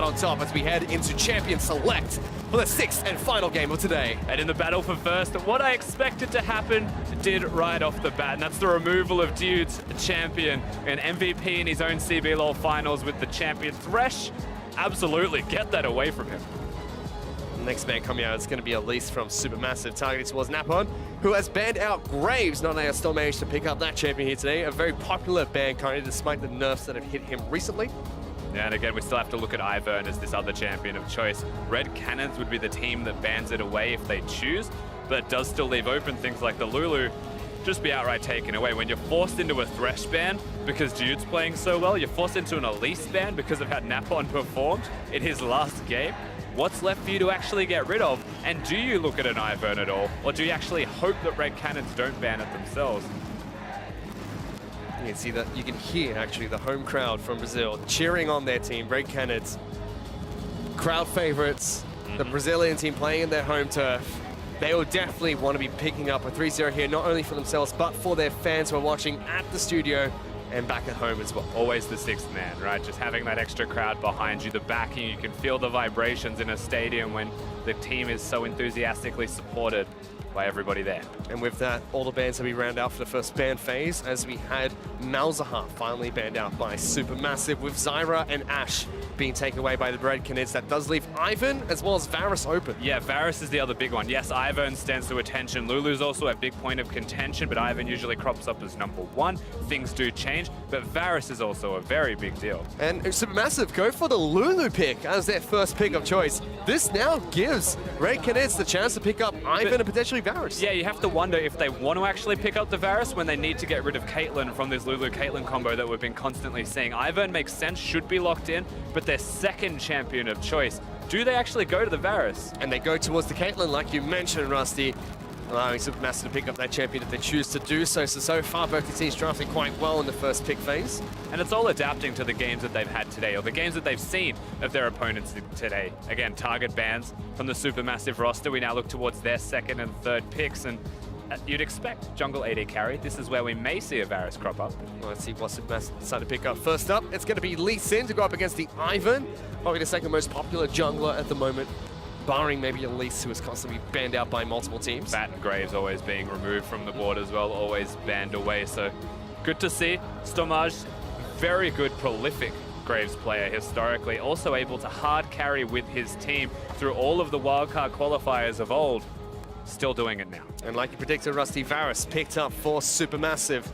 on top as we head into Champion Select for the 6th and final game of today. And in the battle for first, what I expected to happen did right off the bat, and that's the removal of Dude's champion, an MVP in his own CBLOL finals with the champion Thresh. Absolutely, get that away from him. The next ban coming out is going to be Elise from SuperMassive, targeting towards Napon, who has banned out Graves. Not only has still managed to pick up that champion here today, a very popular ban currently, despite the nerfs that have hit him recently. Yeah, and again, we still have to look at Ivern as this other champion of choice. Red Canids would be the team that bans it away if they choose, but it does still leave open things like the Lulu just be outright taken away. When you're forced into a Thresh ban because Dude's playing so well, you're forced into an Elise ban because of how Napon performed in his last game. What's left for you to actually get rid of? And do you look at an Ivern at all? Or do you actually hope that Red Canids don't ban it themselves? You can see that, you can hear actually the home crowd from Brazil cheering on their team, Red Canids. Crowd favorites, the Brazilian team playing in their home turf. They will definitely want to be picking up a 3-0 here, not only for themselves, but for their fans who are watching at the studio and back at home as well. Always the sixth man, right? Just having that extra crowd behind you, the backing, you can feel the vibrations in a stadium when the team is so enthusiastically supported by everybody there. And with that, all the bans that we round out for the first ban phase, as we had Malzahar finally banned out by SuperMassive, with Zyra and Ashe being taken away by the Red Canids. That does leave Ivern as well as Varus open. Yeah, Varus is the other big one. Yes, Ivern stands to attention. Lulu's also a big point of contention, but Ivern usually crops up as #1. Things do change, but Varus is also a very big deal. And SuperMassive go for the Lulu pick as their first pick of choice. This now gives Red Canids the chance to pick up Ivern and potentially Varus. Yeah, you have to wonder if they want to actually pick up the Varus when they need to get rid of Caitlyn from this Lulu-Caitlyn combo that we've been constantly seeing. Ivern makes sense, should be locked in, but their second champion of choice. Do they actually go to the Varus? And they go towards the Caitlyn, like you mentioned, Rusty, allowing SuperMassive to pick up that champion if they choose to do so. So far, both the teams drafting quite well in the first pick phase. And it's all adapting to the games that they've had today, or the games that they've seen of their opponents today. Again, target bans from the SuperMassive roster. We now look towards their second and third picks, and you'd expect jungle AD carry. This is where we may see a Varus crop up. Well, let's see what SuperMassive decide to pick up. First up, it's going to be Lee Sin to go up against the Ivern, probably the second most popular jungler at the moment, barring maybe Elise, who is constantly banned out by multiple teams. Bat and Graves always being removed from the board as well, always banned away. So good to see. Stomage, very good, prolific Graves player historically, also able to hard carry with his team through all of the wildcard qualifiers of old. Still doing it now. And like you predicted, Rusty, Varus picked up for SuperMassive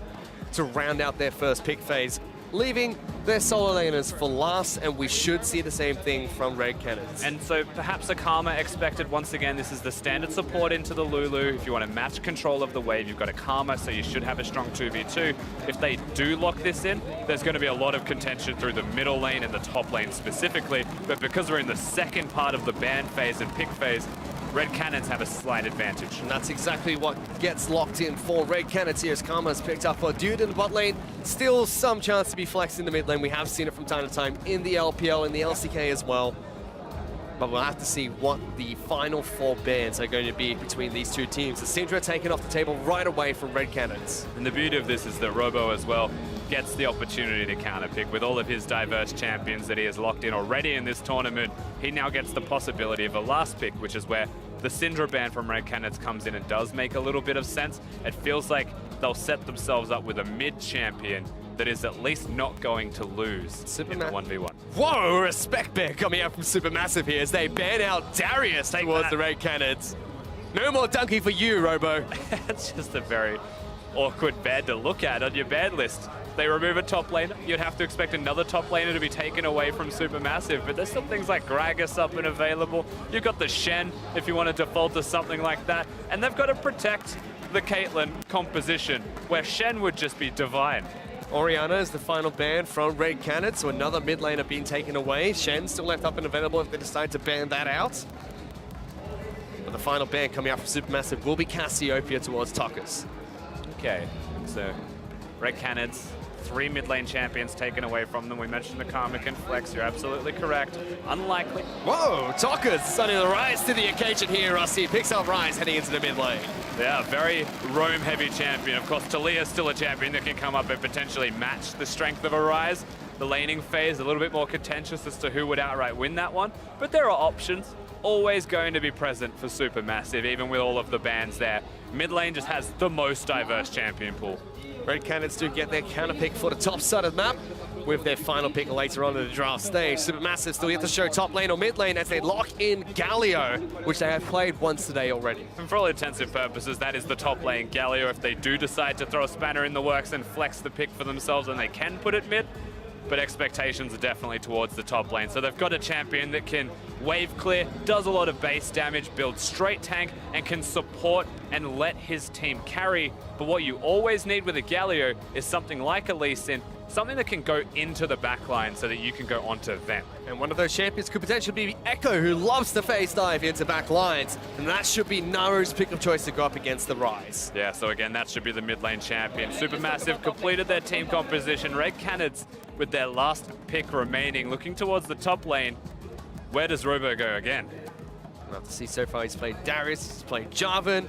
to round out their first pick phase, leaving their solo laners for last, and we should see the same thing from Red Canids. And so perhaps a Karma expected once again. This is the standard support into the Lulu. If you want to match control of the wave, you've got a Karma, so you should have a strong 2v2. If they do lock this in, there's going to be a lot of contention through the middle lane and the top lane specifically, but because we're in the second part of the ban phase and pick phase, Red Canids have a slight advantage. And that's exactly what gets locked in for Red Canids here as Karma's picked up for Dude in the bot lane. Still some chance to be flexed in the mid lane. We have seen it from time to time in the LPL, in the LCK as well. But we'll have to see what the final 4 bans are going to be between these two teams. The Syndra taken off the table right away from Red Canids. And the beauty of this is that Robo as well gets the opportunity to counterpick with all of his diverse champions that he has locked in already in this tournament. He now gets the possibility of a last pick, which is where the Syndra ban from Red Canids comes in and does make a little bit of sense. It feels like they'll set themselves up with a mid champion that is at least not going to lose in the 1v1. Whoa, respect bear coming out from SuperMassive here as they ban out Darius towards the Red Canids. No more donkey for you, Robo. It's just a very awkward bad to look at on your bad list. They remove a top laner, you'd have to expect another top laner to be taken away from SuperMassive, but there's still things like Gragas up and available. You've got the Shen if you want to default to something like that, and they've got to protect the Caitlyn composition, where Shen would just be divine. Orianna is the final ban from Red Canids, so another mid laner being taken away. Shen still left up and available if they decide to ban that out. But the final ban coming out from SuperMassive will be Cassiopeia towards Tokus. Okay, so Red Canids, 3 mid lane champions taken away from them. We mentioned the Karma can flex, you're absolutely correct. Unlikely. Whoa, Tokus suddenly the rise to the occasion here, Rusty. Picks up Rise heading into the mid lane. Yeah, very roam-heavy champion. Of course, Talia's still a champion that can come up and potentially match the strength of a Rise. the laning phase, a little bit more contentious as to who would outright win that one. But there are options always going to be present for Supermassive, even with all of the bans there. Mid lane just has the most diverse champion pool. Red Canids do get their counter pick for the top side of the map with their final pick later on in the draft stage. Supermassive still yet to show top lane or mid lane as they lock in Galio, which they have played once today already. And for all intents and purposes, that is the top lane Galio. If they do decide to throw a spanner in the works and flex the pick for themselves, then they can put it mid. But expectations are definitely towards the top lane. So they've got a champion that can wave clear, does a lot of base damage, builds straight tank, and can support and let his team carry. But what you always need with a Galio is something like a Lee Sin, something that can go into the backline so that you can go onto them. And one of those champions could potentially be Echo, who loves to phase dive into back lines. And that should be Naru's pick of choice to go up against the Rise. Yeah, so again, that should be the mid lane champion. Supermassive completed their team composition. Red Canids with their last pick remaining, looking towards the top lane. Where does Robo go again? We'll have to see. So far he's played Darius, he's played Jarvan.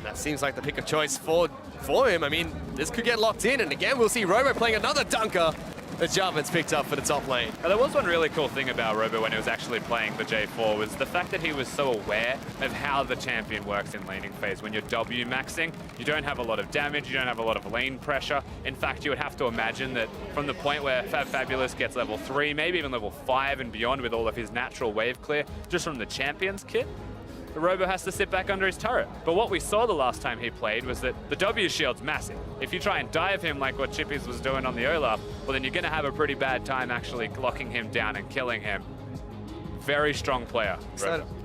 That seems like the pick of choice for him. I mean, this could get locked in, and again, we'll see Robo playing another dunker that Jarvan's picked up for the top lane. Now, there was one really cool thing about Robo when he was actually playing the J4 was the fact that he was so aware of how the champion works in laning phase. When you're W maxing, you don't have a lot of damage, you don't have a lot of lane pressure. In fact, you would have to imagine that from the point where Fabulous gets level 3, maybe even level 5 and beyond with all of his natural wave clear, just from the champion's kit, the Robo has to sit back under his turret. But what we saw the last time he played was that the W shield's massive. If you try and dive him like what Chippies was doing on the Olaf, well then you're gonna have a pretty bad time actually locking him down and killing him. Very strong player.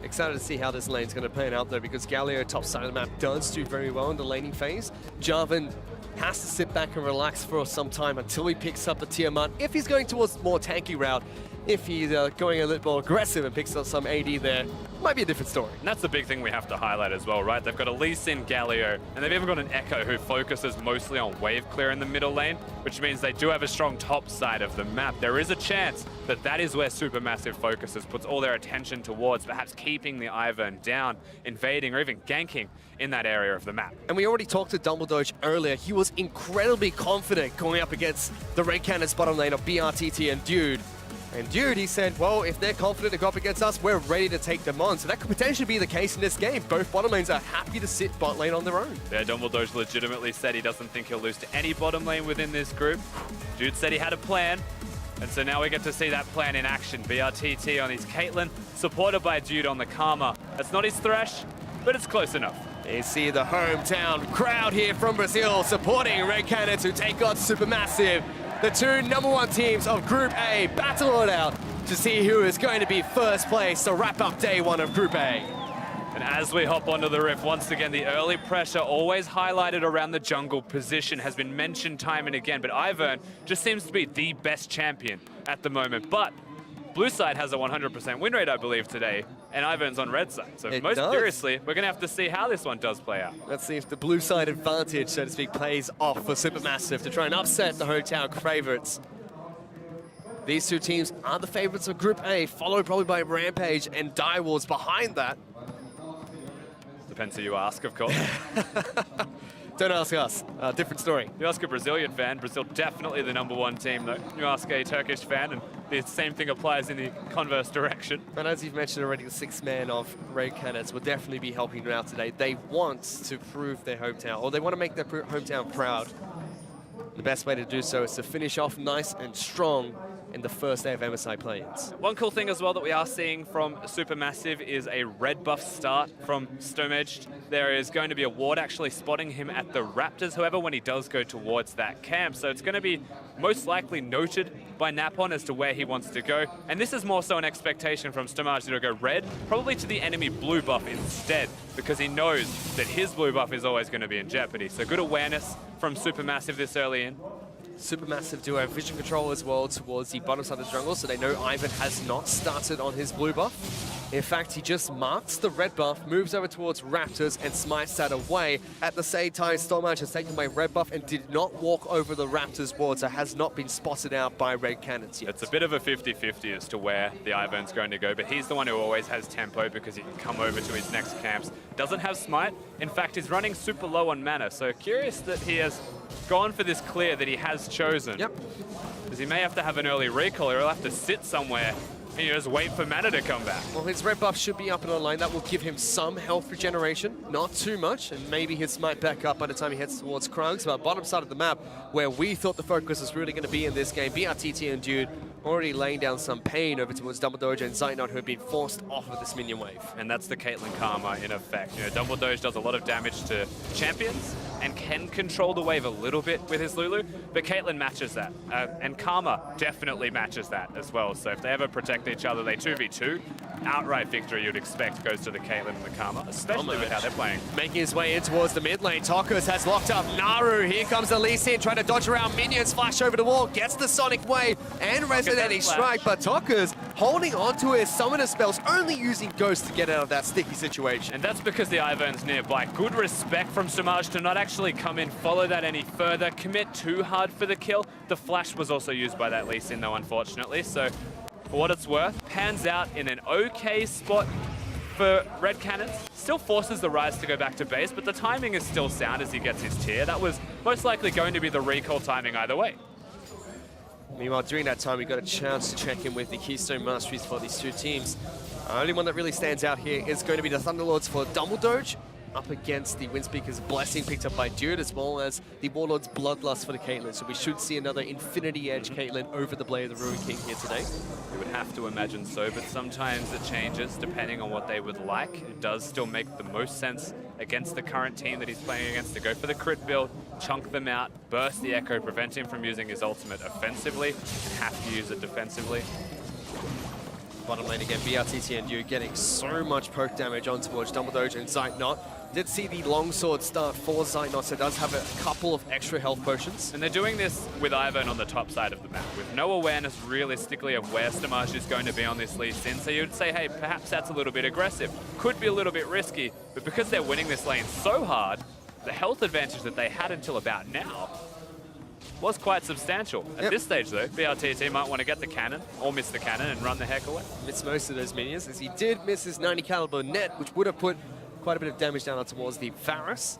Excited to see how this lane's gonna pan out though, because Galio, top side of the map, does do very well in the laning phase. Jarvan has to sit back and relax for some time until he picks up the Tiamat. If he's going towards the more tanky route, if he's going a little more aggressive and picks up some AD there, might be a different story. And that's the big thing we have to highlight as well, right? They've got a Lee Sin Galio, and they've even got an Echo who focuses mostly on wave clear in the middle lane, which means they do have a strong top side of the map. There is a chance that that is where Supermassive focuses, puts all their attention towards, perhaps keeping the Ivern down, invading or even ganking in that area of the map. And we already talked to Dumbledore earlier. He was incredibly confident going up against the Red Canids bottom lane of BRTT and Dude. And Dude, he said, well, if they're confident to go up against us, we're ready to take them on. So that could potentially be the case in this game. Both bottom lanes are happy to sit bot lane on their own. Yeah, Dumbledore's legitimately said he doesn't think he'll lose to any bottom lane within this group. Dude said he had a plan. And so now we get to see that plan in action. BRTT on his Caitlyn, supported by Dude on the Karma. That's not his Thresh, but it's close enough. You see the hometown crowd here from Brazil supporting Red Canids who take on Supermassive. The two #1 teams of Group A battle it out to see who is going to be first place to wrap up day one of Group A. And as we hop onto the rift, once again, the early pressure always highlighted around the jungle position has been mentioned time and again, but Ivern just seems to be the best champion at the moment. But blue side has a 100% win rate, I believe, today, and Ivern's on red side. So most seriously, we're going to have to see how this one does play out. Let's see if the blue side advantage, so to speak, plays off for Supermassive to try and upset the hometown favorites. These two teams are the favorites of Group A, followed probably by Rampage and Direwolves behind that. Depends who you ask, of course. Don't ask us. Different story. You ask a Brazilian fan, Brazil definitely the #1 team, though. You ask a Turkish fan, and the same thing applies in the converse direction. And as you've mentioned already, the 6th man of Red Canids will definitely be helping them out today. They want to prove their hometown, or they want to make their hometown proud. The best way to do so is to finish off nice and strong in the first day of MSI play-ins. One cool thing as well that we are seeing from Supermassive is a red buff start from Stomaged. There is going to be a ward actually spotting him at the Raptors, however, when he does go towards that camp. So it's going to be most likely noted by Napon as to where he wants to go. And this is more so an expectation from Stomaged to go red, probably to the enemy blue buff instead, because he knows that his blue buff is always going to be in jeopardy. So good awareness from Supermassive this early in. Supermassive do have vision control as well towards the bottom side of the jungle, so they know Ivern has not started on his blue buff. In fact, he just marks the red buff, moves over towards Raptors, and smites that away. At the same time, Stormage has taken my red buff and did not walk over the Raptors ward, so has not been spotted out by Red Canids yet. It's a bit of a 50-50 as to where the Ivern's going to go, but he's the one who always has tempo because he can come over to his next camps. Doesn't have smite. In fact, he's running super low on mana, so curious that he has gone for this clear that he has chosen. Yep. Is because he may have to have an early recall, or he'll have to sit somewhere and you just wait for mana to come back. Well, his red buff should be up and online. That will give him some health regeneration, not too much, and maybe his smite back up by the time he heads towards Krugs. But bottom side of the map, where we thought the focus was really going to be in this game, BRTT and Dude already laying down some pain over towards Double Doge and Zeitnot, who have been forced off of this minion wave. And that's the Caitlyn Karma in effect. You know, Double Doge does a lot of damage to champions and can control the wave a little bit with his Lulu, but Caitlyn matches that. And Karma definitely matches that as well. So if they ever protect each other, they 2v2. Outright victory you'd expect goes to the Caitlyn and the Karma, especially with how they're playing. Making his way in towards the mid lane, Tokus has locked up Naru. Here comes the Lee Sin trying to dodge around minions, flash over the wall, gets the Sonic Wave and Resonating Strike, but Tokus holding on to his summoner spells, only using Ghost to get out of that sticky situation. And that's because the Ivern's nearby. Good respect from Samaj to not actually come in, follow that any further, commit too hard for the kill. The flash was also used by that Lee Sin though, unfortunately, so for what it's worth, pans out in an okay spot for Red Canids. Still forces the Rise to go back to base, but the timing is still sound as he gets his tier. That was most likely going to be the recall timing either way. Meanwhile, during that time, we got a chance to check in with the Keystone Masteries for these two teams. The only one that really stands out here is going to be the Thunderlords for Double Doge, up against the Windspeaker's Blessing picked up by Dude, as well as the Warlord's Bloodlust for the Caitlyn. So we should see another Infinity Edge Caitlyn over the Blade of the Ruin King here today. You would have to imagine so, but sometimes it changes depending on what they would like. It does still make the most sense against the current team that he's playing against to go for the crit build, chunk them out, burst the Echo, prevent him from using his ultimate offensively, and have to use it defensively. Bottom lane again, BRTT and you getting so much poke damage on towards Double Doge and Zeitnot. Did see the longsword start for Zeitnot, so it does have a couple of extra health potions. And they're doing this with Ivern on the top side of the map, with no awareness realistically of where Stamaj is going to be on this Lee Sin. So you'd say, hey, perhaps that's a little bit aggressive. Could be a little bit risky, but because they're winning this lane so hard, the health advantage that they had until about now was quite substantial. At this stage though, BRTT might want to get the cannon, or miss the cannon and run the heck away. Missed most of those minions, as he did miss his 90 caliber net, which would have put quite a bit of damage down towards the Varus.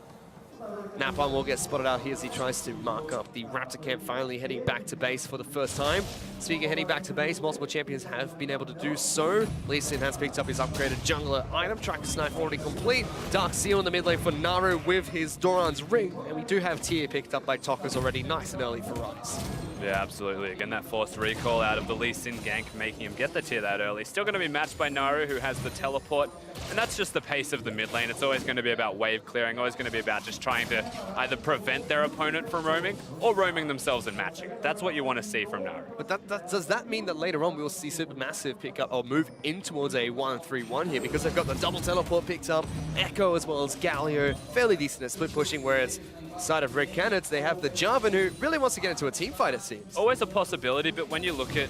Napalm will get spotted out here as he tries to mark up the Raptor camp, finally heading back to base for the first time. Speaking of heading back to base, multiple champions have been able to do so. Lee Sin has picked up his upgraded jungler item. Tracker Snipe already complete. Dark Seal in the mid lane for Naru with his Doran's Ring. And we do have tier picked up by Tokus already, nice and early for Rise. Yeah, absolutely. Again, that forced recall out of the Lee Sin gank, making him get the tier that early. Still going to be matched by Naru, who has the teleport. And that's just the pace of the mid lane. It's always going to be about wave clearing, always going to be about just trying to either prevent their opponent from roaming or roaming themselves and matching. That's what you want to see from Naru. But does that mean that later on we will see SuperMassive pick up or move in towards a 1-3-1 here, because they've got the double teleport picked up, Echo as well as Galio, fairly decent at split pushing, whereas side of Red Canids, they have the Jarvan, who really wants to get into a team fight, it seems. Always a possibility, but when you look at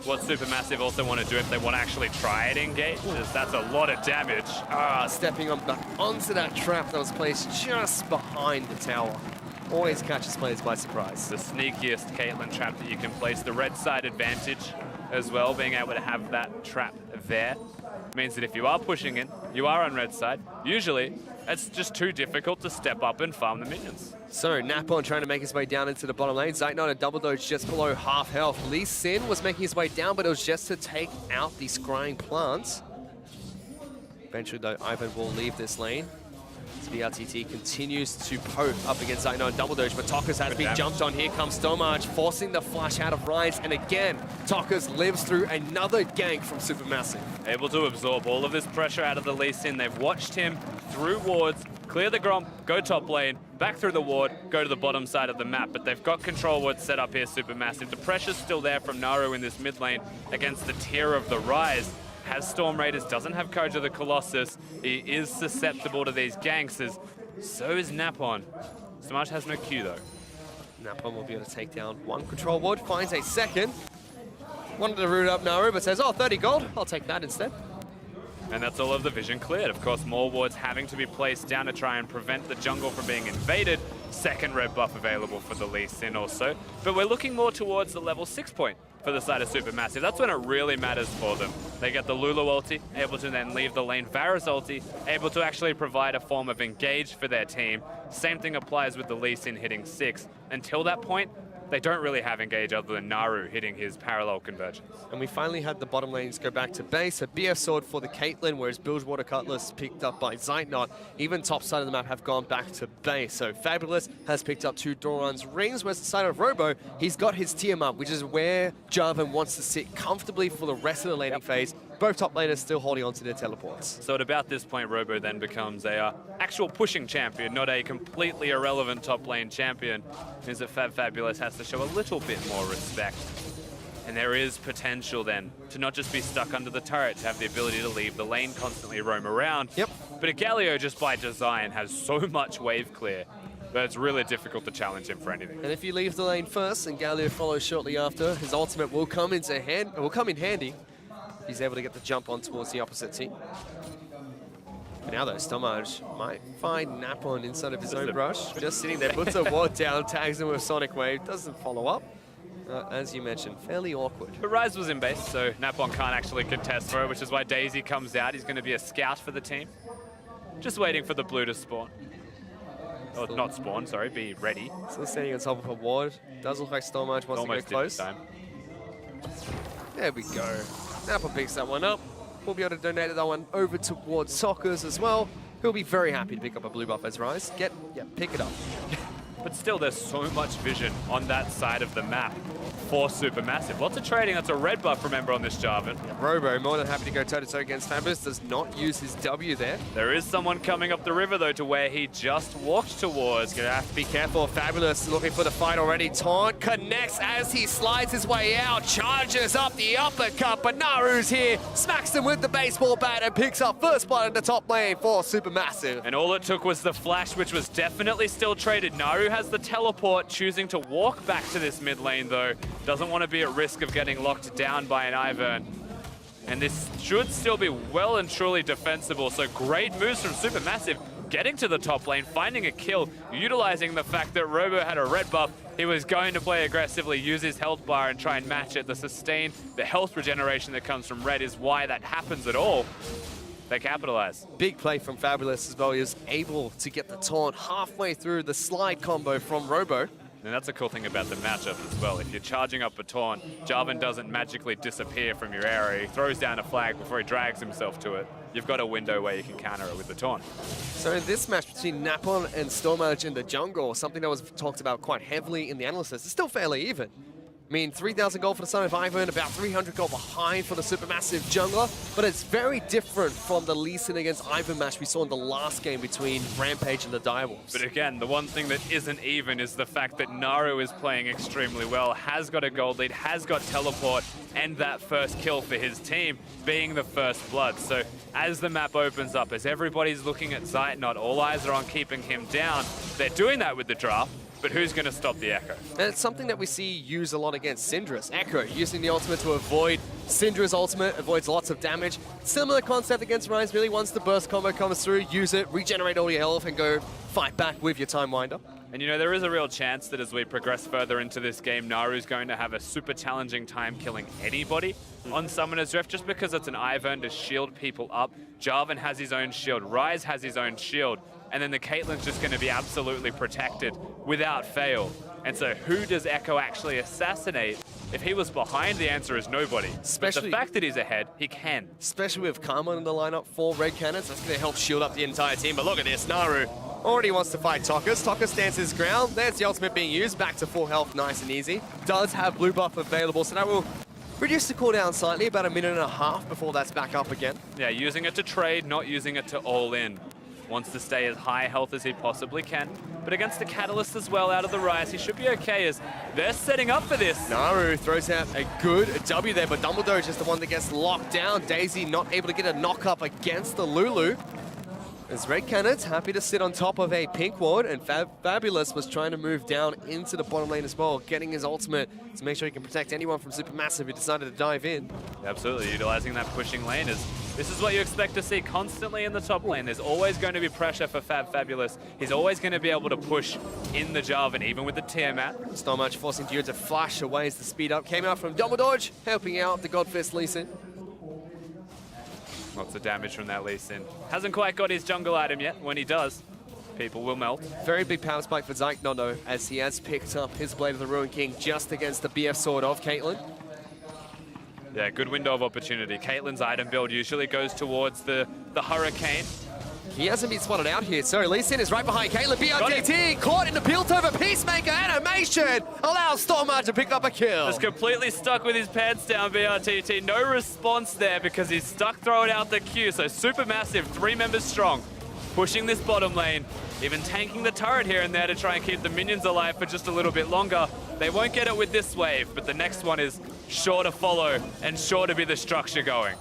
what SuperMassive also want to do if they want to actually try it engage, that's a lot of damage. Stepping on back onto that trap that was placed just behind the tower. Always catches players by surprise. The sneakiest Caitlyn trap that you can place. The red side advantage as well, being able to have that trap there, means that if you are pushing in, you are on red side, usually it's just too difficult to step up and farm the minions. So Napon trying to make his way down into the bottom lane. Zeitnot and Double Doge just below half health. Lee Sin was making his way down, but it was just to take out the scrying plants. Eventually though, Ivan will leave this lane. BRTT continues to poke up against Zeitnot and Double Doge, but Tokus has been jumped on. Here comes Stomach, forcing the flash out of Rise, and again, Tokus lives through another gank from SuperMassive. Able to absorb all of this pressure out of the Lee Sin. They've watched him through wards, clear the Gromp, go top lane, back through the ward, go to the bottom side of the map, but they've got control wards set up here, SuperMassive. The pressure's still there from Naru in this mid lane against the tier of the Rise. Has Storm Raiders, doesn't have Courage of the Colossus. He is susceptible to these ganks, so is Napon. Stamaj has no Q though. Napon will be able to take down one control ward, finds a second. Wanted to root up Naru, but says, oh, 30 gold, I'll take that instead. And that's all of the vision cleared. Of course, more wards having to be placed down to try and prevent the jungle from being invaded. Second red buff available for the Lee Sin also. But we're looking more towards the level 6 point for the side of SuperMassive. That's when it really matters for them. They get the Lulu ulti, able to then leave the lane Varus ulti, able to actually provide a form of engage for their team. Same thing applies with the Lee Sin hitting 6. Until that point, they don't really have engage other than Naru hitting his parallel convergence. And we finally had the bottom lanes go back to base. A BF sword for the Caitlyn, whereas Bilgewater Cutlass picked up by Zeitnot. Even top side of the map have gone back to base. So Fabulous has picked up 2 Doran's rings, whereas the side of Robo, he's got his Tiamat, which is where Jarvan wants to sit comfortably for the rest of the laning phase. Both top laners still holding on to their teleports. So at about this point, Robo then becomes a actual pushing champion, not a completely irrelevant top lane champion. Means that Fabulous has to show a little bit more respect. And there is potential then to not just be stuck under the turret, to have the ability to leave the lane, constantly roam around. Yep. But Galio, just by design, has so much wave clear that it's really difficult to challenge him for anything. And if you leave the lane first and Galio follows shortly after, his ultimate will come in handy. He's able to get the jump on towards the opposite team. But now though, Stomach might find Napon inside of his own brush. Just sitting there, puts a ward down, tags him with Sonic Wave, doesn't follow up. As you mentioned, fairly awkward. But Ryze was in base, so Napon can't actually contest for it, which is why Daisy comes out. He's going to be a scout for the team. Just waiting for the blue to spawn. Or not spawn, sorry, be ready. Still standing on top of a ward. Does look like Stomach wants to go close. Time. There we go. Napon picks that one up. We'll be able to donate that one over towards Sockers as well. He'll be very happy to pick up a blue buff as Ryze. Pick it up. But still, there's so much vision on that side of the map for Supermassive. Lots of trading. That's a red buff, remember, on this Jarvan. Robo, more than happy to go toe-to-toe against Fabulous, does not use his W there. There is someone coming up the river, though, to where he just walked towards. Gonna have to be careful. Fabulous looking for the fight already. Taunt connects as he slides his way out, charges up the uppercut, but Naru's here, smacks him with the baseball bat and picks up first blood in the top lane for Supermassive. And all it took was the flash, which was definitely still traded. Naru has the teleport, choosing to walk back to this mid lane, though. Doesn't want to be at risk of getting locked down by an Ivern. And this should still be well and truly defensible. So great moves from Supermassive, getting to the top lane, finding a kill, utilizing the fact that Robo had a red buff. He was going to play aggressively, use his health bar and try and match it. The sustain, the health regeneration that comes from red is why that happens at all. They capitalize. Big play from Fabulous as well. He was able to get the taunt halfway through the slide combo from Robo. And that's a cool thing about the matchup as well. If you're charging up a taunt, Jarvan doesn't magically disappear from your area. He throws down a flag before he drags himself to it. You've got a window where you can counter it with the taunt. So in this match between Napon and Stormage in the jungle, something that was talked about quite heavily in the analysis, it's still fairly even. I mean, 3,000 gold for the son of Ivern, about 300 gold behind for the Supermassive jungler, but it's very different from the Lee Sin against Ivern match we saw in the last game between Rampage and the Direwolves. But again, the one thing that isn't even is the fact that Naru is playing extremely well, has got a gold lead, has got teleport, and that first kill for his team being the first blood. So as the map opens up, as everybody's looking at Zeitnot, all eyes are on keeping him down. They're doing that with the draft. But who's going to stop the Echo? And it's something that we see used a lot against Syndra's. Echo using the ultimate to avoid Syndra's ultimate, avoids lots of damage. Similar concept against Ryze, really once the burst combo comes through, use it, regenerate all your health and go fight back with your Time Winder. And you know, there is a real chance that as we progress further into this game, Naru's going to have a super challenging time killing anybody on Summoner's Rift, just because it's an Ivern to shield people up. Jarvan has his own shield, Ryze has his own shield, and then the Caitlyn's just going to be absolutely protected without fail. And so who does Echo actually assassinate? If he was behind, the answer is nobody. Especially but the fact that he's ahead, he can. Especially with Karma in the lineup for Red Canids, that's going to help shield up the entire team. But look at this, Naru already wants to fight Tokas. Tokas stands his ground. There's the ultimate being used, back to full health, nice and easy. Does have blue buff available, so that will reduce the cooldown slightly, about a minute and a half before that's back up again. Yeah, using it to trade, not using it to all in. Wants to stay as high health as he possibly can. But against the Catalyst as well, out of the Ryze, he should be okay as they're setting up for this. Naru throws out a good W there, but Dumbledore is just the one that gets locked down. Daisy not able to get a knock up against the Lulu. As Red Canids happy to sit on top of a pink ward, and Fabulous was trying to move down into the bottom lane as well, getting his ultimate to make sure he can protect anyone from Supermassive who decided to dive in. Absolutely, utilizing that pushing lane is this is what you expect to see constantly in the top lane. There's always going to be pressure for Fabulous. He's always going to be able to push in the Jarvan, even with the Tiamat. Stomach forcing Dur to flash away as the speed up came out from Dumbledore, helping out the Godfist Lee Sin. Lots of damage from that Lee Sin. Hasn't quite got his jungle item yet. When he does, people will melt. Very big power spike for Zeitnono as he has picked up his Blade of the Ruin King just against the BF sword of Caitlyn. Yeah, good window of opportunity. Caitlyn's item build usually goes towards the Hurricane. He hasn't been spotted out here, so Lee Sin is right behind Caitlyn. BRTT caught in the built-over Peacemaker animation allows Stormar to pick up a kill. Just completely stuck with his pants down, BRTT. No response there because he's stuck throwing out the Q. So Supermassive, 3 members strong, pushing this bottom lane, even tanking the turret here and there to try and keep the minions alive for just a little bit longer. They won't get it with this wave, but the next one is sure to follow and sure to be the structure going.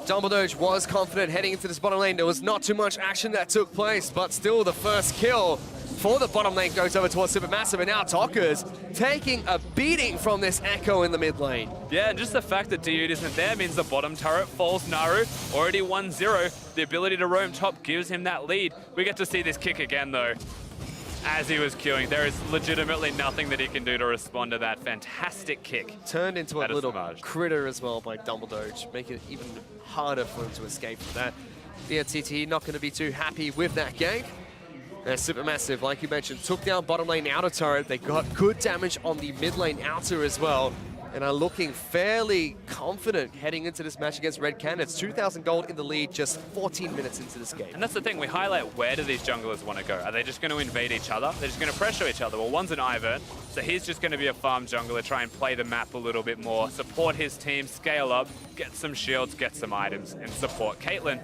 Dumbledore was confident heading into this bottom lane. There was not too much action that took place, but still the first kill for the bottom lane goes over towards Supermassive, and now Tokka's taking a beating from this Echo in the mid lane. Yeah, and just the fact that Dude isn't there means the bottom turret falls. Naru already 1-0. The ability to roam top gives him that lead. We get to see this kick again though. As he was queuing, there is legitimately nothing that he can do to respond to that fantastic kick. Turned into a little critter as well by Dumbledore, making it even harder for him to escape from that. BRTT not going to be too happy with that gank. Supermassive, like you mentioned, took down bottom lane outer turret. They got good damage on the mid lane outer as well, and are looking fairly confident heading into this match against Red Canids. 2,000 gold in the lead just 14 minutes into this game. And that's the thing, we highlight where do these junglers want to go? Are they just going to invade each other? They're just going to pressure each other. Well, one's an Ivern, so he's just going to be a farm jungler, try and play the map a little bit more, support his team, scale up, get some shields, get some items, and support Caitlyn.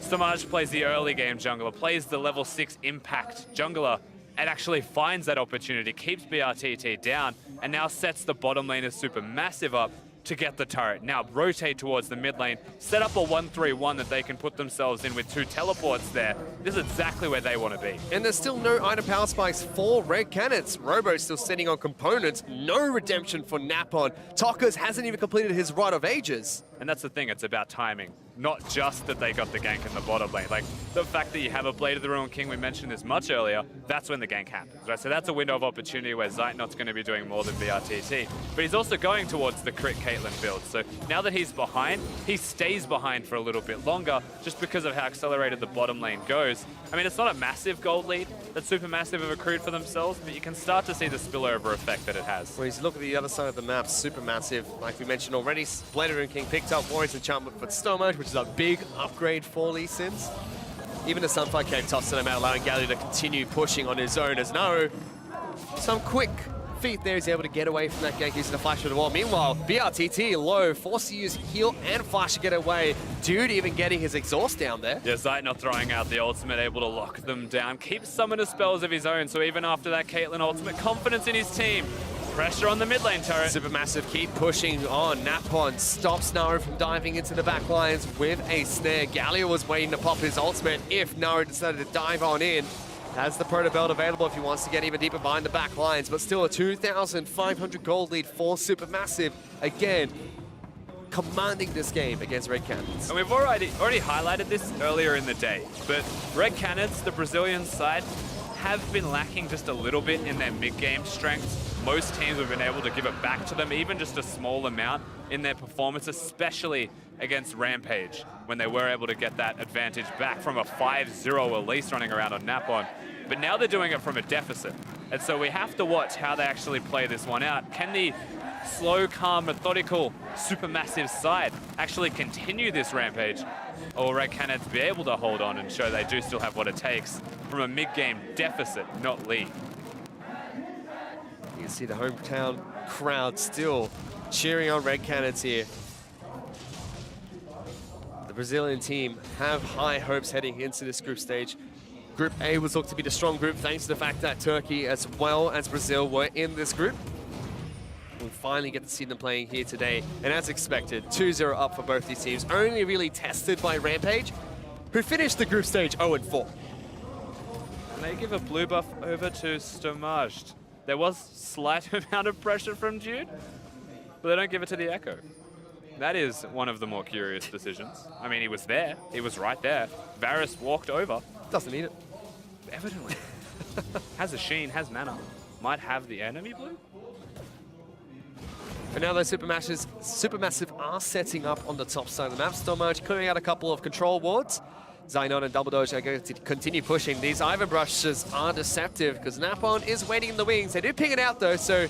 Samaj plays the early game jungler, plays the level 6 impact jungler, and actually finds that opportunity, keeps BRTT down, and now sets the bottom lane of Supermassive up to get the turret. Now rotate towards the mid lane, set up a 1-3-1 that they can put themselves in with 2 teleports there. This is exactly where they want to be. And there's still no item power spikes for Red Canids. Robo's still sitting on components. No redemption for Napon. Tokka's hasn't even completed his Rite of Ages. And that's the thing, it's about timing. Not just that they got the gank in the bottom lane. Like, the fact that you have a Blade of the Ruin King, we mentioned this much earlier, that's when the gank happens, right? So that's a window of opportunity where Zeitnot's going to be doing more than BRTT. But he's also going towards the crit Caitlyn build. So now that he's behind, he stays behind for a little bit longer just because of how accelerated the bottom lane goes. I mean, it's not a massive gold lead that Supermassive have accrued for themselves, but you can start to see the spillover effect that it has. Well, you look at the other side of the map, Supermassive, like we mentioned already, Blade of the Ruin King picked up Warrior's Enchantment for Stormage, which is a big upgrade for Lee Sins. Even the Sunfire Cave tossed him out, allowing Galley to continue pushing on his own as Naru. Some quick feet there, he's able to get away from that gank using the flash of the wall. Meanwhile, BRTT low, forced to use heal and flash to get away. Dude even getting his exhaust down there. Yeah, Zeitnot throwing out the ultimate, able to lock them down. Keeps summoner spells of his own, so even after that Caitlyn ultimate, confidence in his team. Pressure on the mid lane turret. Supermassive keep pushing on. Napon stops Naru from diving into the back lines with a snare. Gallia was waiting to pop his ultimate if Naru decided to dive on in. Has the proto belt available if he wants to get even deeper behind the back lines, but still a 2,500 gold lead for Supermassive. Again, commanding this game against Red Canids. And we've already highlighted this earlier in the day, but Red Canids, the Brazilian side, have been lacking just a little bit in their mid-game strengths. Most teams have been able to give it back to them, even just a small amount in their performance, especially against Rampage, when they were able to get that advantage back from a 5-0 Elise running around on Napon. But now they're doing it from a deficit. And so we have to watch how they actually play this one out. Can the slow, calm, methodical, Supermassive side actually continue this Rampage? Or will Red Canids be able to hold on and show they do still have what it takes from a mid-game deficit, not lead? You can see the hometown crowd still cheering on Red Canids here. The Brazilian team have high hopes heading into this group stage. Group A was looked to be the strong group thanks to the fact that Turkey as well as Brazil were in this group. We finally get to see them playing here today. And as expected, 2-0 up for both these teams. Only really tested by Rampage, who finished the group stage 0-4. And they give a blue buff over to Stormage. There was slight amount of pressure from Jude, but they don't give it to the Echo. That is one of the more curious decisions. I mean, he was there. He was right there. Varus walked over. Doesn't need it. Evidently. Has a sheen, has mana. Might have the enemy blue? For now, though, Supermassive are setting up on the top side of the map. Stormage clearing out a couple of control wards. Xynon and Double Doge are going to continue pushing. These Ivan brushes are deceptive because Napon is waiting in the wings. They do ping it out though, so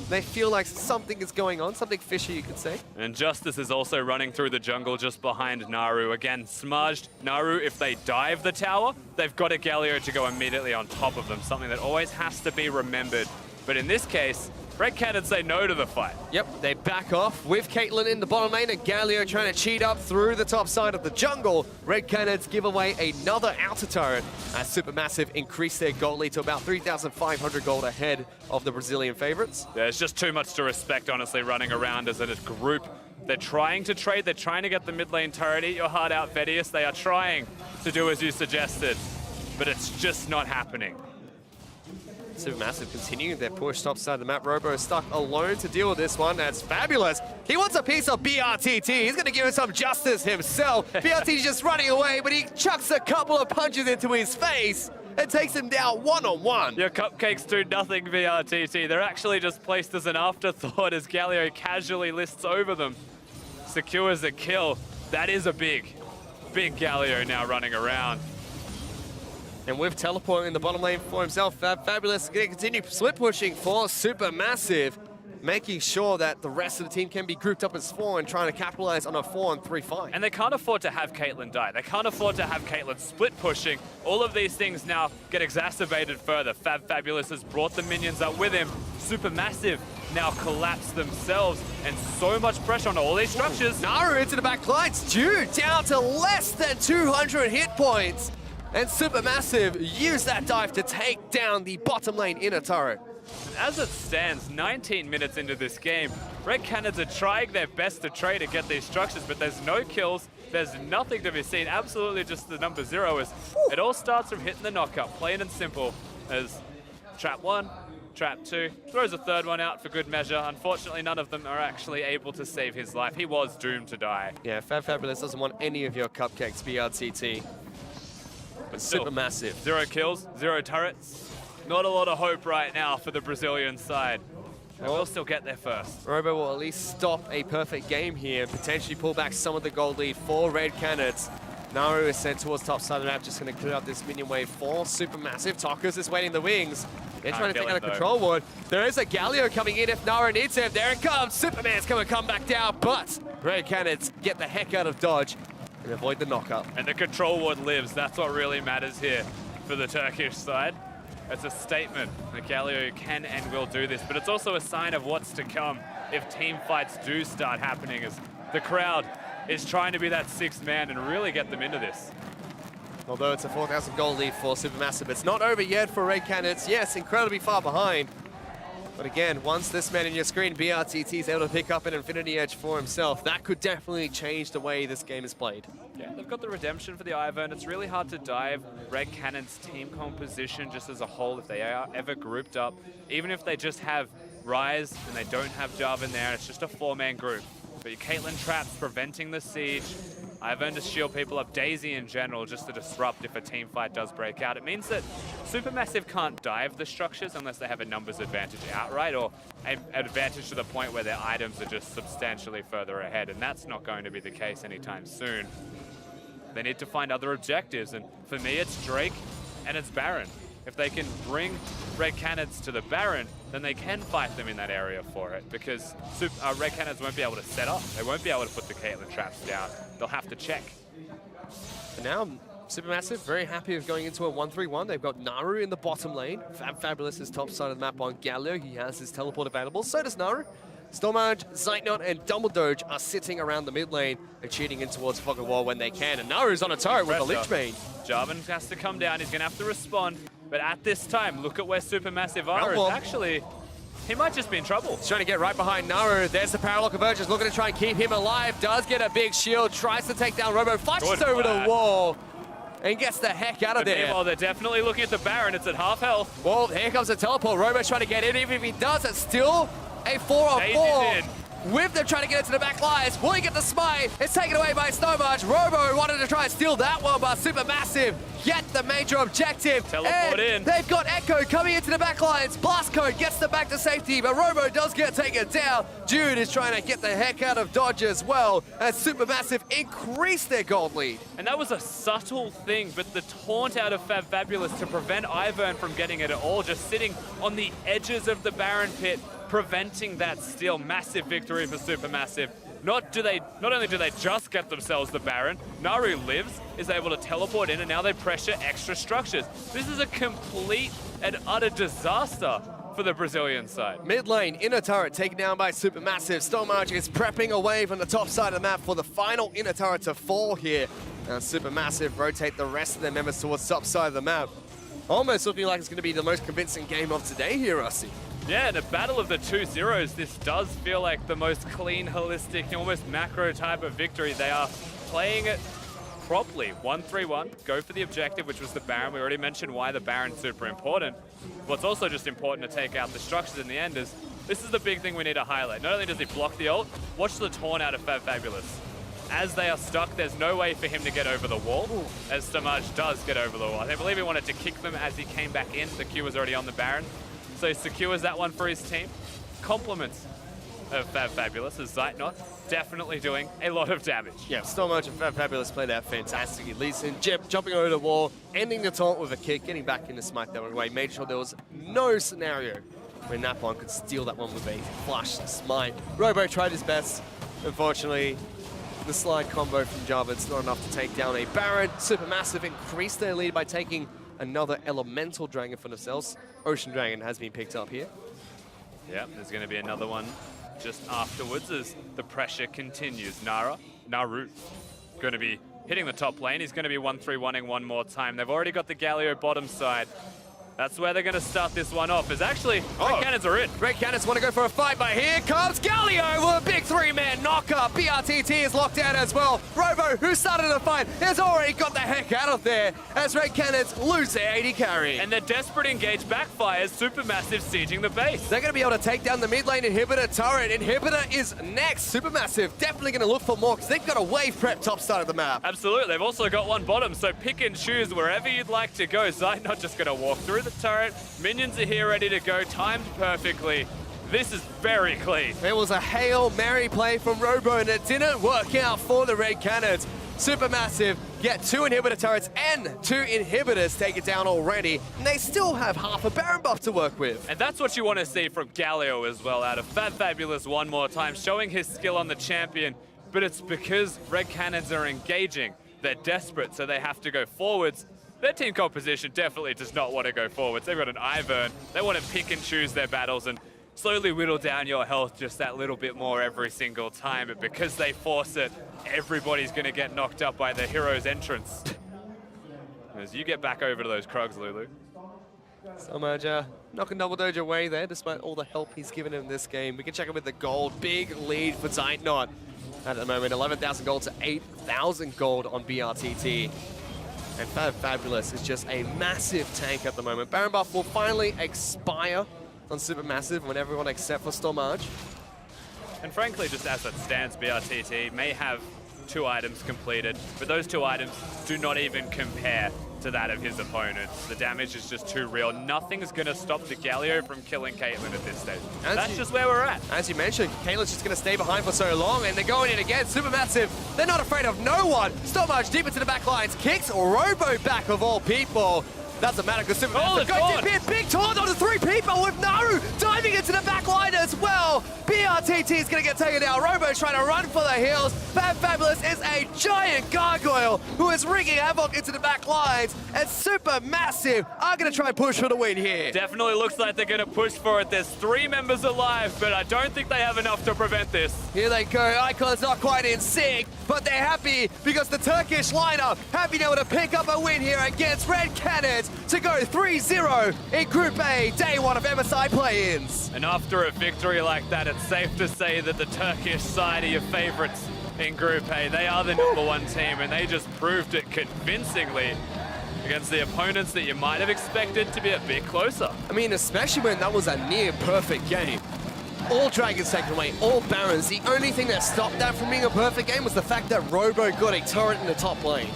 they feel like something is going on, something fishy you could say. And Justice is also running through the jungle just behind Naru. Again, smudged. Naru, if they dive the tower, they've got a Galio to go immediately on top of them, something that always has to be remembered. But in this case, Red Canids say no to the fight. Yep, they back off with Caitlyn in the bottom lane and Galio trying to cheat up through the top side of the jungle. Red Canids give away another outer turret as SuperMassive increase their gold lead to about 3,500 gold ahead of the Brazilian favorites. There's just too much to respect, honestly, running around as a group. They're trying to trade, they're trying to get the mid lane turret. Eat your heart out, Vedius. They are trying to do as you suggested, but it's just not happening. SuperMassive continuing their push top side of the map. Robo is stuck alone to deal with this one. That's fabulous. He wants a piece of BRTT. He's going to give him some justice himself. BRTT's just running away, but he chucks a couple of punches into his face and takes him down one-on-one. Your cupcakes do nothing, BRTT. They're actually just placed as an afterthought as Galio casually lists over them. Secures a kill. That is a big Galio now running around. And with teleport in the bottom lane for himself, Fabulous is going to continue split pushing for SuperMassive, making sure that the rest of the team can be grouped up as 4 and trying to capitalize on a 4-on-3 fight. And they can't afford to have Caitlyn die. They can't afford to have Caitlyn split pushing. All of these things now get exacerbated further. Fabulous has brought the minions up with him. SuperMassive now collapse themselves, and so much pressure on all these structures. Naru into the back lines, Jude down to less than 200 hit points. And SuperMassive use that dive to take down the bottom lane inner turret. As it stands, 19 minutes into this game, Red Canids are trying their best to trade to get these structures, but there's no kills, there's nothing to be seen, absolutely just the number 0 as it all starts from hitting the knockup, plain and simple, as trap 1, trap 2, throws a third one out for good measure. Unfortunately, none of them are actually able to save his life. He was doomed to die. Yeah, Fabulous doesn't want any of your cupcakes, BRTT. But SuperMassive. 0 kills, 0 turrets. Not a lot of hope right now for the Brazilian side. They will still get there first. Robo will at least stop a perfect game here and potentially pull back some of the gold lead for Red Canids. Naru is sent towards top side of the map, just going to clear up this minion wave for SuperMassive. Tokus is waiting in the wings. They're trying to take out a control ward. There is a Galio coming in if Naru needs him. There it comes. Superman's going to come back down, but Red Canids get the heck out of dodge and avoid the knockup. And the control ward lives. That's what really matters here for the Turkish side. It's a statement that Galio can and will do this, but it's also a sign of what's to come if team fights do start happening, as the crowd is trying to be that 6th man and really get them into this. Although it's a 4,000 gold lead for SuperMassive, it's not over yet for Red Canids. Yes, incredibly far behind. But again, once this man in your screen, BRTT, is able to pick up an Infinity Edge for himself, that could definitely change the way this game is played. Yeah, they've got the redemption for the Ivern. It's really hard to dive Red Canids' team composition just as a whole if they are ever grouped up. Even if they just have Ryze and they don't have Jarvan there, it's just a 4-man group. But your Caitlyn traps preventing the siege. Ivern to shield people up, Daisy in general just to disrupt if a team fight does break out. It means that SuperMassive can't dive the structures unless they have a numbers advantage outright, or an advantage to the point where their items are just substantially further ahead, and that's not going to be the case anytime soon. They need to find other objectives, and for me it's Drake and it's Baron. If they can bring Red Canids to the Baron, then they can fight them in that area for it, because Red Canids won't be able to set up. They won't be able to put the Caitlyn traps down. They'll have to check. For now, SuperMassive very happy with going into a 1-3-1. They've got Naru in the bottom lane. Fabulous is top side of the map on Galio. He has his teleport available. So does Naru. Stormage, Zeitnot, and Dumbledore are sitting around the mid lane. They're cheating in towards Fog of War when they can. And Naru's on a turret with a Lich Bane. Jarvan has to come down. He's going to have to respond. But at this time, look at where SuperMassive are. It's actually, he might just be in trouble. He's trying to get right behind Naru. There's the Paralock Convergence, looking to try and keep him alive. Does get a big shield, tries to take down Robo, flashes over the wall, and gets the heck out of there. Meanwhile, they're definitely looking at the Baron. It's at half health. Well, here comes the teleport. Robo's trying to get in. Even if he does, it's still a 4-on-4. with them trying to get into the back lines. Will he get the smite? It's taken away by Snowmarch. Robo wanted to try and steal that one, but SuperMassive get the major objective. Teleport in. They've got Echo coming into the back lines. Blast Code gets them back to safety, but Robo does get taken down. Jude is trying to get the heck out of Dodge as well, as SuperMassive increase their gold lead. And that was a subtle thing, but the taunt out of Fabulous to prevent Ivern from getting it at all, just sitting on the edges of the Baron pit, preventing that steal. Massive victory for SuperMassive. Not only do they just get themselves the Baron, Naru lives, is able to teleport in, and now they pressure extra structures. This is a complete and utter disaster for the Brazilian side. Mid lane, inner turret taken down by SuperMassive. Stormarch is prepping away from the top side of the map for the final inner turret to fall here. Now SuperMassive rotate the rest of their members towards top side of the map. Almost looking like it's going to be the most convincing game of today here, Rusty. Yeah, in a battle of the 2 zeros, this does feel like the most clean, holistic, almost macro type of victory. They are playing it properly. 1-3-1, go for the objective, which was the Baron. We already mentioned why the Baron's super important. What's also just important to take out the structures in the end is, this is the big thing we need to highlight. Not only does he block the ult, watch the taunt out of Fabulous. As they are stuck, there's no way for him to get over the wall, as Stormarch does get over the wall. I believe he wanted to kick them as he came back in. The Q was already on the Baron. So he secures that one for his team. Compliments of Fabulous as Zeitnot definitely doing a lot of damage. Yeah, Stormarch and Fabulous played out fantastically. Lee Sin jumping over the wall, ending the taunt with a kick, getting back into smite that one away, made sure there was no scenario where Napon could steal that one with a flush smite. Robo tried his best. Unfortunately, the slide combo from Jarvan's not enough to take down a Baron. SuperMassive increased their lead by taking another elemental dragon for themselves. Ocean Dragon has been picked up here. Yeah, there's going to be another one just afterwards as the pressure continues. Naru going to be hitting the top lane. He's going to be 1-3-1ing one more time. They've already got the Galio bottom side. That's where they're going to start this one off. Is actually, Red Canids are in. Red Canids want to go for a fight, but here comes Galio with a big three-man knocker. BRTT is locked down as well. Robo, who started the fight, has already got the heck out of there as Red Canids lose their AD carry. And their desperate engage backfires, SuperMassive sieging the base. They're going to be able to take down the mid lane inhibitor turret. Inhibitor is next. SuperMassive definitely going to look for more because they've got a wave prep top side of the map. Absolutely. They've also got one bottom, so pick and choose wherever you'd like to go. Zite not just going to walk through the turret. Minions are here ready to go, timed perfectly. This is very clean. It was a Hail Mary play from Robo and it didn't work out for the Red Canids. SuperMassive get 2 inhibitor turrets and 2 inhibitors taken down already, and they still have half a Baron buff to work with. And that's what you want to see from Galio as well, out of Fabulous one more time, showing his skill on the champion, but it's because Red Canids are engaging. They're desperate, so they have to go forwards. Their team composition definitely does not want to go forwards. They've got an Ivern. They want to pick and choose their battles and slowly whittle down your health just that little bit more every single time. But because they force it, everybody's going to get knocked up by the hero's entrance. As you get back over to those Krugs, Lulu. Stormarch knocking Double Doge away there, despite all the help he's given him this game. We can check it with the gold. Big lead for Zeitnot. At the moment, 11,000 gold to 8,000 gold on BRTT. And Fabulous is just a massive tank at the moment. Baron buff will finally expire on SuperMassive when everyone except for Stormarch. And frankly, just as it stands, BRTT may have 2 items completed, but those 2 items do not even compare to that of his opponent. The damage is just too real. Nothing's going to stop the Galio from killing Caitlyn at this stage. That's just where we're at. As you mentioned, Caitlyn's just going to stay behind for so long, and they're going in again. SuperMassive, they're not afraid of no one. Stormarch deep into the back lines, kicks Robo back of all people. Doesn't matter because SuperMassive goes in, big taunt onto 3 people with Naru diving into the back line as well. BRTT is going to get taken down. Robo's trying to run for the hills. Fabulous is a giant gargoyle who is wreaking havoc into the back lines, and SuperMassive are going to try and push for the win here. Definitely looks like they're going to push for it. There's 3 members alive, but I don't think they have enough to prevent this. Here they go. Icon's not quite in sync, but they're happy because the Turkish lineup have been able to pick up a win here against Red Canids to go 3-0 in Group A, day 1 of MSI play-ins. And after a victory like that, it's safe to say that the Turkish side are your favorites in Group A. They are the #1 team, and they just proved it convincingly against the opponents that you might have expected to be a bit closer. I mean, especially when that was a near perfect game. all Dragons taken away, all Barons. The only thing that stopped that from being a perfect game was the fact that Robo got a turret in the top lane.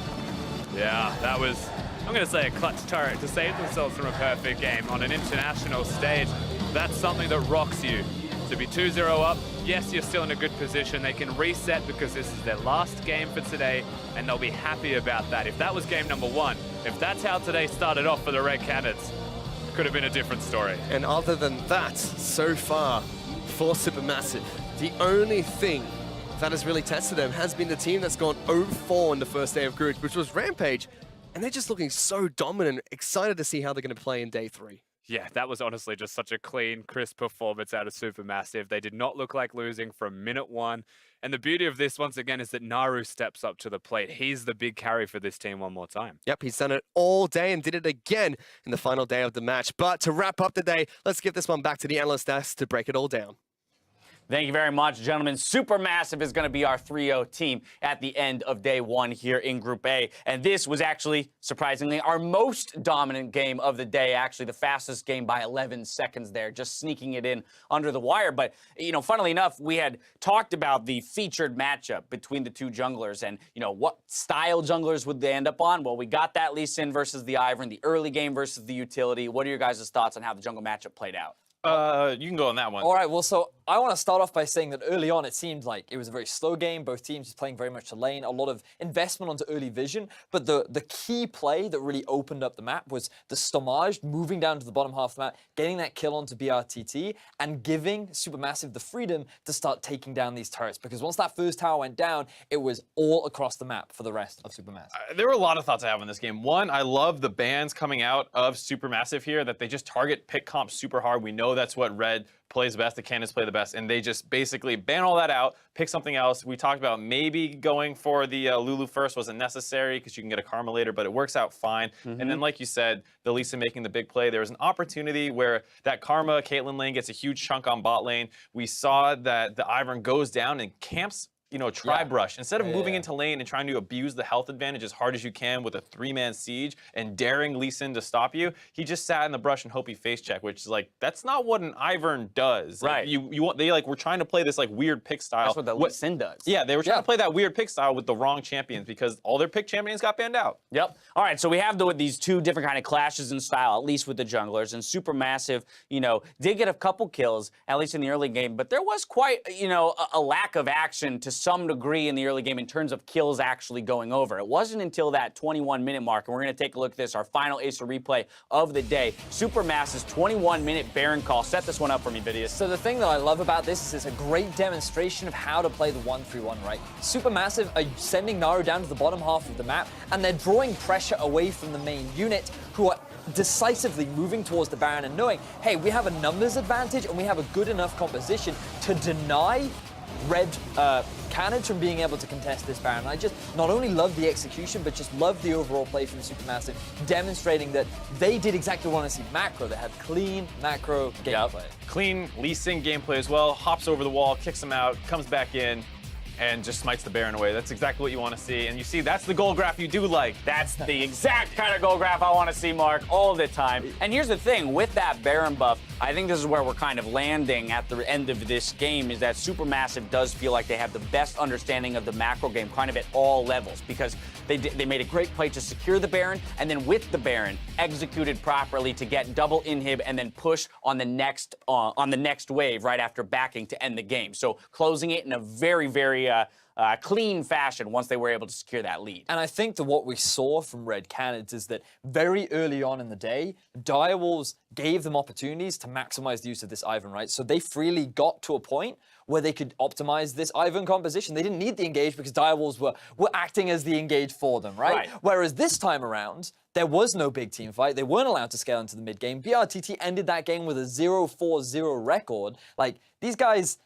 Yeah, that was, I'm going to say, a clutch turret to save themselves from a perfect game on an international stage. That's something that rocks you. To be 2-0 up, yes, you're still in a good position. They can reset because this is their last game for today, and they'll be happy about that. If that was game number 1, if that's how today started off for the Red Canids, could have been a different story. And other than that, so far, for SuperMassive, the only thing that has really tested them has been the team that's gone 0-4 in the first day of groups, which was Rampage, and they're just looking so dominant. Excited to see how they're going to play in day 3. Yeah, that was honestly just such a clean, crisp performance out of SuperMassive. They did not look like losing from minute 1. And the beauty of this, once again, is that Naru steps up to the plate. He's the big carry for this team one more time. Yep, he's done it all day and did it again in the final day of the match. But to wrap up the day, let's give this one back to the analyst desk to break it all down. Thank you very much, gentlemen. SuperMassive is going to be our 3-0 team at the end of day 1 here in Group A. And this was actually, surprisingly, our most dominant game of the day. Actually, the fastest game by 11 seconds there, just sneaking it in under the wire. But, you know, funnily enough, we had talked about the featured matchup between the two junglers and, you know, what style junglers would they end up on? Well, we got that Lee Sin versus the Ivern, the early game versus the utility. What are your guys' thoughts on how the jungle matchup played out? You can go on that one. All right, well, so I want to start off by saying that early on, it seemed like it was a very slow game. Both teams just playing very much to lane, a lot of investment onto early vision. But the key play that really opened up the map was the Stomage moving down to the bottom half of the map, getting that kill onto BRTT, and giving SuperMassive the freedom to start taking down these turrets. Because once that first tower went down, it was all across the map for the rest of SuperMassive. There were a lot of thoughts I have on this game. One, I love the bans coming out of SuperMassive here, that they just target pick comp super hard. We know that's what Red plays best, the Canids play the best, and they just basically ban all that out, pick something else. We talked about maybe going for the Lulu first wasn't necessary because you can get a Karma later, but it works out fine. And then, like you said, the Lisa making the big play. There was an opportunity where that Karma Caitlyn lane gets a huge chunk on bot lane. We saw that the Ivern goes down and camps, you know, brush. Instead of moving into lane and trying to abuse the health advantage as hard as you can with a 3-man siege and daring Lee Sin to stop you, he just sat in the brush and hope he face check, which is like, that's not what an Ivern does. Right. Like, they like were trying to play this like weird pick style. That's what the Lee Sin does. Yeah, they were trying to play that weird pick style with the wrong champions because all their pick champions got banned out. Yep. All right, so we have these two different kind of clashes in style, at least with the junglers. And SuperMassive, you know, did get a couple kills, at least in the early game, but there was quite, you know, a lack of action to some degree in the early game in terms of kills actually going over. It wasn't until that 21-minute mark, and we're going to take a look at this, our final Acer replay of the day. SuperMassive's 21-minute Baron call. Set this one up for me, Vidius. So the thing that I love about this is it's a great demonstration of how to play the 1-3-1, right? SuperMassive are sending Naru down to the bottom half of the map, and they're drawing pressure away from the main unit, who are decisively moving towards the Baron and knowing, hey, we have a numbers advantage and we have a good enough composition to deny Red Canids from being able to contest this Baron. I just not only love the execution, but just love the overall play from SuperMassive, demonstrating that they did exactly what I want to see macro. They had clean macro gameplay. Clean Lee Sin gameplay as well. Hops over the wall, kicks him out, comes back in, and just smites the Baron away. That's exactly what you want to see. And you see, that's the goal graph you do like. That's the exact kind of goal graph I want to see, Mark, all the time. And here's the thing, with that Baron buff, I think this is where we're kind of landing at the end of this game, is that SuperMassive does feel like they have the best understanding of the macro game kind of at all levels, because they made a great play to secure the Baron, and then with the Baron, executed properly to get double inhib and then push on the next wave right after backing to end the game. So closing it in a very, very clean fashion once they were able to secure that lead. And I think that what we saw from Red Canids is that very early on in the day, Direwolves gave them opportunities to maximize the use of this Ivern, right? So they freely got to a point where they could optimize this Ivern composition. They didn't need the engage because Direwolves were acting as the engage for them, right? Whereas this time around, there was no big team fight. They weren't allowed to scale into the mid game. BRTT ended that game with a 0-4-0 record. Like, these guys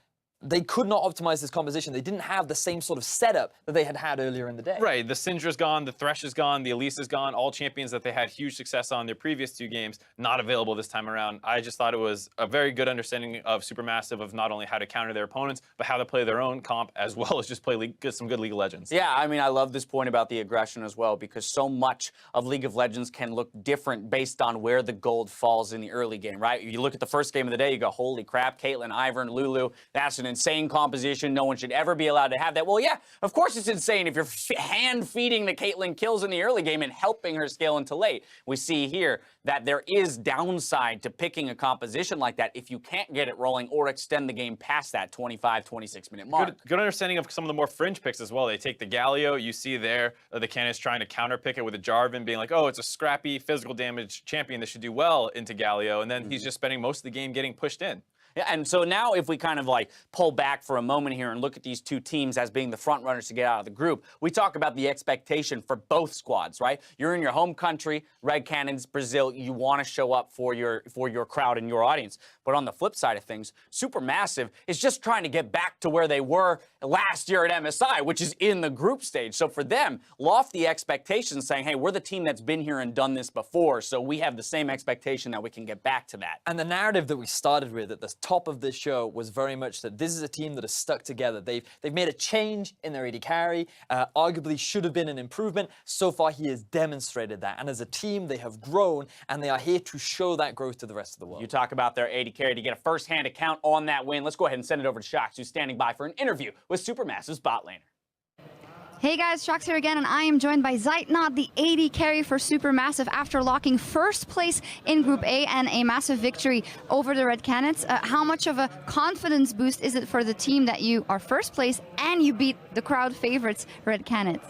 they could not optimize this composition. They didn't have the same sort of setup that they had earlier in the day. Right, the Syndra's gone, the Thresh is gone, the Elise is gone, all champions that they had huge success on their previous 2 games, not available this time around. I just thought it was a very good understanding of Supermassive of not only how to counter their opponents, but how to play their own comp as well as just play some good League of Legends. Yeah, I mean, I love this point about the aggression as well, because so much of League of Legends can look different based on where the gold falls in the early game, right? You look at the first game of the day, you go, holy crap, Caitlyn, Ivern, Lulu, that's an insane composition. No one should ever be allowed to have that. Well, yeah, of course it's insane if you're hand-feeding the Caitlyn kills in the early game and helping her scale into late. We see here that there is downside to picking a composition like that if you can't get it rolling or extend the game past that 25, 26-minute mark. Good understanding of some of the more fringe picks as well. They take the Galio. You see there the Canids trying to counterpick it with a Jarvan being like, oh, it's a scrappy physical damage champion that should do well into Galio. And then he's just spending most of the game getting pushed in. Yeah, and so now if we kind of like pull back for a moment here and look at these 2 teams as being the front runners to get out of the group, we talk about the expectation for both squads, right? You're in your home country, Red Canids, Brazil, you want to show up for your crowd and your audience. But on the flip side of things, Supermassive is just trying to get back to where they were last year at MSI, which is in the group stage. So for them, lofty expectations saying, hey, we're the team that's been here and done this before, so we have the same expectation that we can get back to that. And the narrative that we started with at the top of this show was very much that this is a team that has stuck together. They've made a change in their AD carry, arguably should have been an improvement. So far, he has demonstrated that. And as a team, they have grown, and they are here to show that growth to the rest of the world. You talk about their AD carry to get a first-hand account on that win. Let's go ahead and send it over to Shox, who's standing by for an interview with Supermassive's bot laner. Hey guys, Shox here again, and I am joined by Zeitnot, the AD carry for Supermassive, after locking first place in Group A and a massive victory over the Red Canids. How much of a confidence boost is it for the team that you are first place and you beat the crowd favorites, Red Canids?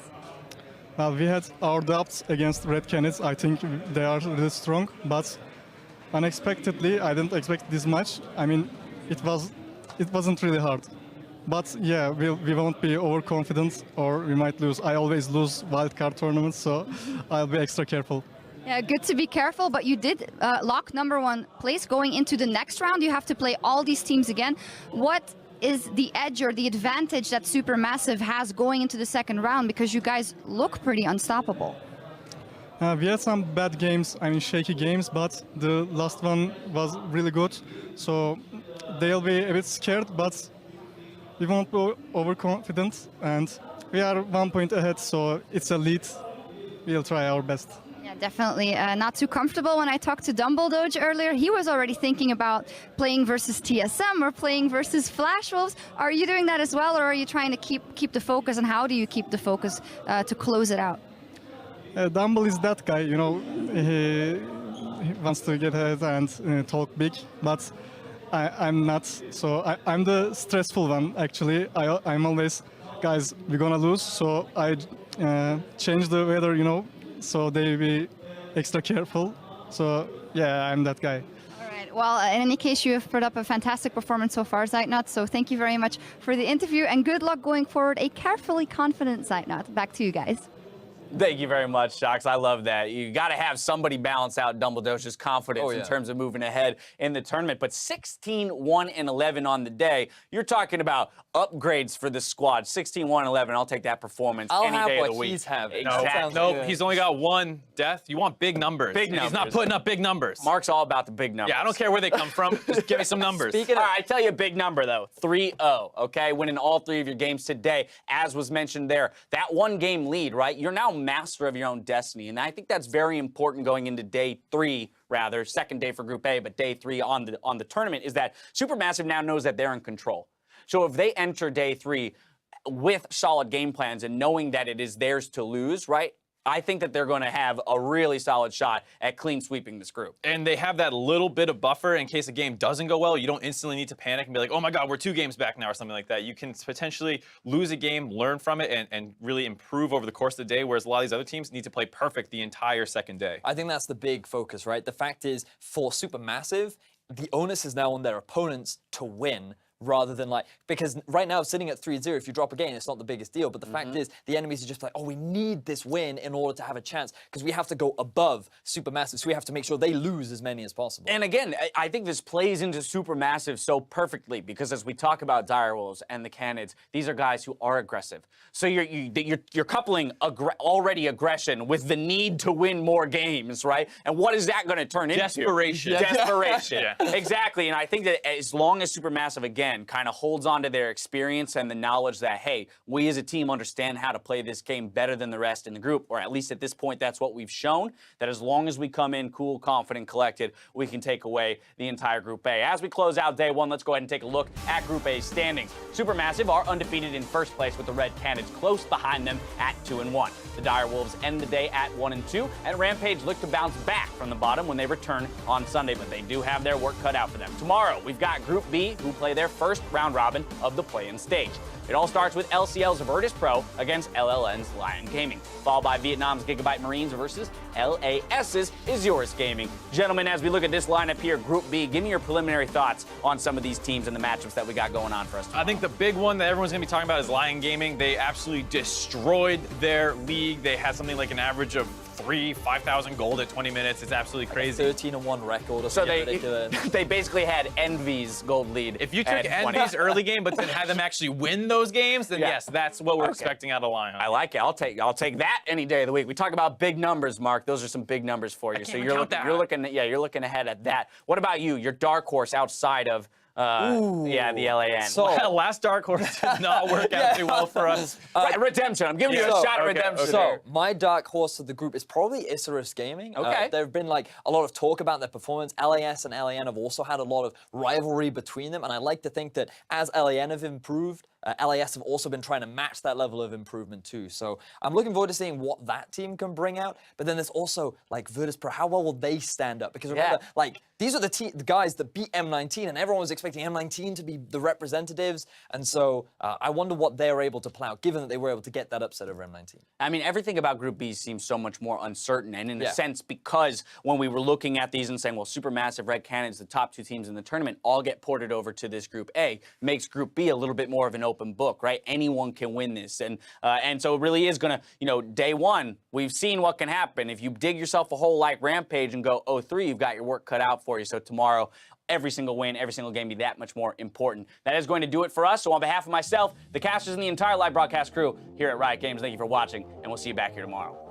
Well, we had our doubts against Red Canids. I think they are really strong, but unexpectedly, I didn't expect this much. I mean, it wasn't really hard. But yeah, we won't be overconfident or we might lose. I always lose wildcard tournaments, so I'll be extra careful. Yeah, good to be careful, but you did lock #1 place. Going into the next round, you have to play all these teams again. What is the edge or the advantage that Supermassive has going into the second round? Because you guys look pretty unstoppable. We had some bad games, I mean shaky games, but the last one was really good. So they'll be a bit scared, but we won't be overconfident, and we are 1 point ahead, so it's a lead. We'll try our best. Yeah, definitely not too comfortable. When I talked to Dumbledoge earlier, he was already thinking about playing versus TSM or playing versus Flash Wolves. Are you doing that as well, or are you trying to keep the focus, and how do you keep the focus to close it out? Dumble is that guy, you know, he wants to get ahead and talk big, but I'm not, so I'm the stressful one, actually. I'm always, guys, we're gonna lose, so I change the weather, you know, so they be extra careful. So, yeah, I'm that guy. All right, well, in any case, you have put up a fantastic performance so far, Zeitnot, so thank you very much for the interview, and good luck going forward. A carefully confident Zeitnot. Back to you guys. Thank you very much, Shox. I love that. You got to have somebody balance out Dumbledoge's confidence in terms of moving ahead in the tournament. But 16-1-11 on the day, you're talking about upgrades for this squad. 16-1-11, I'll take that performance any day of the week. He's having. Exactly. Nope, he's only got 1 death. You want big numbers. Big numbers. He's not putting up big numbers. Mark's all about the big numbers. Yeah, I don't care where they come from. Just give me some numbers. All right, I tell you a big number, though. 3-0, okay? Winning all 3 of your games today, as was mentioned there. That 1-game lead, right? You're now master of your own destiny, and I think that's very important going into day 3, rather, second day for Group A, but day 3 on the tournament, is that Supermassive now knows that they're in control. So if they enter day 3 with solid game plans and knowing that it is theirs to lose, right? I think that they're going to have a really solid shot at clean sweeping this group. And they have that little bit of buffer in case a game doesn't go well. You don't instantly need to panic and be like, oh my God, we're 2 games back now or something like that. You can potentially lose a game, learn from it, and really improve over the course of the day, whereas a lot of these other teams need to play perfect the entire second day. I think that's the big focus, right? The fact is, for Supermassive, the onus is now on their opponents to win, rather than like, because right now sitting at 3-0, if you drop a game, it's not the biggest deal. But the fact is, the enemies are just like, oh, we need this win in order to have a chance because we have to go above Supermassive. So we have to make sure they lose as many as possible. And again, I think this plays into Supermassive so perfectly because as we talk about Direwolves and the Canids, these are guys who are aggressive. So you're coupling already aggression with the need to win more games, right? And what is that going to turn into? Desperation. Desperation. Exactly. And I think that as long as Supermassive, again, kind of holds on to their experience and the knowledge that, hey, we as a team understand how to play this game better than the rest in the group, or at least at this point, that's what we've shown, that as long as we come in cool, confident, collected, we can take away the entire Group A. As we close out day one, let's go ahead and take a look at Group A's standings. Supermassive are undefeated in first place with the Red Canids close behind them at 2-1. The Direwolves end the day at 1-2, and Rampage look to bounce back from the bottom when they return on Sunday, but they do have their work cut out for them. Tomorrow, we've got Group B, who play their first round robin of the play-in stage. It all starts with LCL's Virtus Pro against LLN's Lion Gaming, followed by Vietnam's Gigabyte Marines versus LAS's Azurus Gaming. Gentlemen, as we look at this lineup here, Group B, give me your preliminary thoughts on some of these teams and the matchups that we got going on for us tomorrow. I think the big one that everyone's going to be talking about is Lion Gaming. They absolutely destroyed their league. They had something like an average of 5,000 gold at 20 minutes. It's absolutely crazy. 13-1 record or So something. they basically had Envy's gold lead. If you took Envy's early game, but then had them actually win those games, then yes, that's what we're expecting out of Lion. I like it. I'll take that any day of the week. We talk about big numbers, Mark. Those are some big numbers for you. So you're looking ahead at that. What about you? Your dark horse outside of the LAN. So last dark horse did not work out too well for us. Redemption. I'm giving you a shot at redemption. So my dark horse of the group is probably Azurus Gaming. Okay. There have been like a lot of talk about their performance. LAS and LAN have also had a lot of rivalry between them, and I like to think that as LAN have improved, LAS have also been trying to match that level of improvement too. So I'm looking forward to seeing what that team can bring out. But then there's also like Virtus Pro. How well will they stand up? Because remember, like these are the guys that beat M19, and everyone was expecting M19 to be the representatives. And so I wonder what they're able to plow, given that they were able to get that upset over M19. I mean, everything about Group B seems so much more uncertain, and in a sense, because when we were looking at these and saying, well, Supermassive, Red Canids, the top two teams in the tournament, all get ported over to this Group A, makes Group B a little bit more of an open book, right? Anyone can win this, and so it really is gonna, day one, we've seen what can happen. If you dig yourself a hole like Rampage and go 0-3, you've got your work cut out for you. So tomorrow, every single win, every single game be that much more important. That is going to do it for us. So on behalf of myself, the casters, and the entire live broadcast crew here at Riot Games, thank you for watching, and we'll see you back here tomorrow.